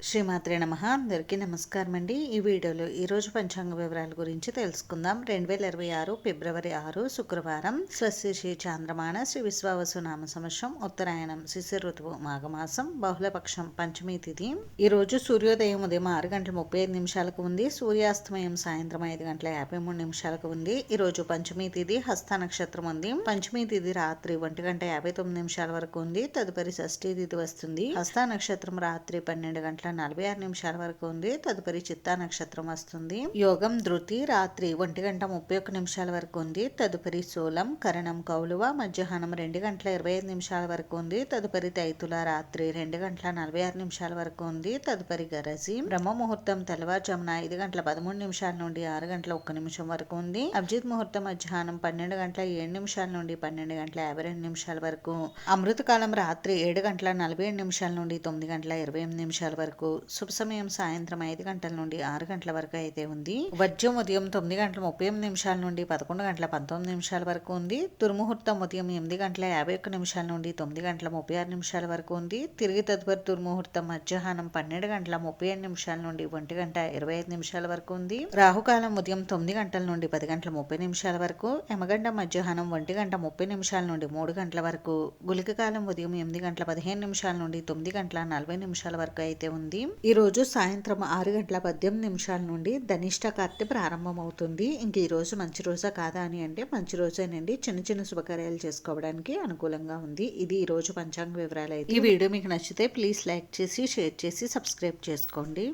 శ్రీమాత్రే నమః. అందరికీ నమస్కారం అండి. ఈ వీడియోలో ఈరోజు పంచాంగ వివరాల గురించి తెలుసుకుందాం. 2026 ఫిబ్రవరి 6 శుక్రవారం. స్వస్తి చాంద్రమాన శ్రీ విశ్వావసు నామ సంవత్సరం, ఉత్తరాయణం, శిశిర ఋతువు, మాఘమాసం, బహుళపక్షం, పంచమి తిథి. ఈ రోజు సూర్యోదయం ఉదయం 6 గంటల 35 నిమిషాలకు ఉంది. సూర్యాస్తమయం సాయంత్రం 5 గంటల 53 నిమిషాలకు ఉంది. ఈ రోజు పంచమి తిథి హస్త నక్షత్రం ఉంది. పంచమి తిథి రాత్రి 1 గంట 59 నిమిషాల వరకు ఉంది. తదుపరి షష్ఠీ తిథి వస్తుంది. హస్త నక్షత్రం రాత్రి 12 గంటల 46 నిమిషాల వరకు ఉంది. తదుపరి చిత్తా నక్షత్రం వస్తుంది. యోగం ధృతి రాత్రి 1 గంట 31 నిమిషాల వరకు ఉంది. తదుపరి శూలం, కరణం, కౌలువ మధ్యాహ్నం 2 గంటల 25 నిమిషాల వరకు ఉంది. తదుపరి తైతుల రాత్రి 2 గంటల 46 నిమిషాల వరకు ఉంది. తదుపరి గరసి, బ్రహ్మ ముహూర్తం తెల్లవారుజామున 5 గంటల 13 నిమిషాల నుండి 6 గంటల 1 నిమిషం వరకు ఉంది. అభిజిత్ ముహూర్తం మధ్యాహ్నం 12 గంటల 7 నిమిషాల నుండి 12 గంటల 52 నిమిషాల వరకు. అమృతకాలం రాత్రి 7 గంటల 47 నిమిషాల నుండి 9 గంటల 28 నిమిషాల వరకు. శుభ సమయం సాయంత్రం 5 గంటల నుండి 6 గంటల వరకు అయితే ఉంది. వర్జ్యం ఉదయం 9 గంటల 38 నిమిషాల నుండి 11 గంటల 19 నిమిషాల వరకు ఉంది. దుర్ముహూర్తం ఉదయం 8 గంటల 51 నిమిషాల నుండి 9 గంటల 36 నిమిషాల వరకు ఉంది. తిరిగి తదుపరి దుర్ముహూర్తం మధ్యాహ్నం 12 గంటల 37 నిమిషాల నుండి 1 గంట 25 నిమిషాల వరకు ఉంది. రాహుకాలం ఉదయం 9 గంటల నుండి 10 గంటల 30 నిమిషాల వరకు. యమగండం మధ్యాహ్నం 1 గంట 30 నిమిషాల నుండి 3 గంటల వరకు. గుళిక కాలం ఉదయం 8 గంటల 15 నిమిషాల నుండి 9 గంటల 40 నిమిషాల వరకు అయితే ఉంది. ఈ రోజు సాయంత్రం 6 గంటల 18 నిమిషాల నుండి ధనిష్ట కార్తె ప్రారంభమవుతుంది. ఇంక ఈ రోజు మంచి రోజా కాదా అని అంటే మంచి రోజేనండి. చిన్న చిన్న శుభకార్యాలు చేసుకోవడానికి అనుకూలంగా ఉంది. ఇది ఈ రోజు పంచాంగ వివరాలు అయితే. ఈ వీడియో మీకు నచ్చితే ప్లీజ్ లైక్ చేసి, షేర్ చేసి, సబ్స్క్రైబ్ చేసుకోండి.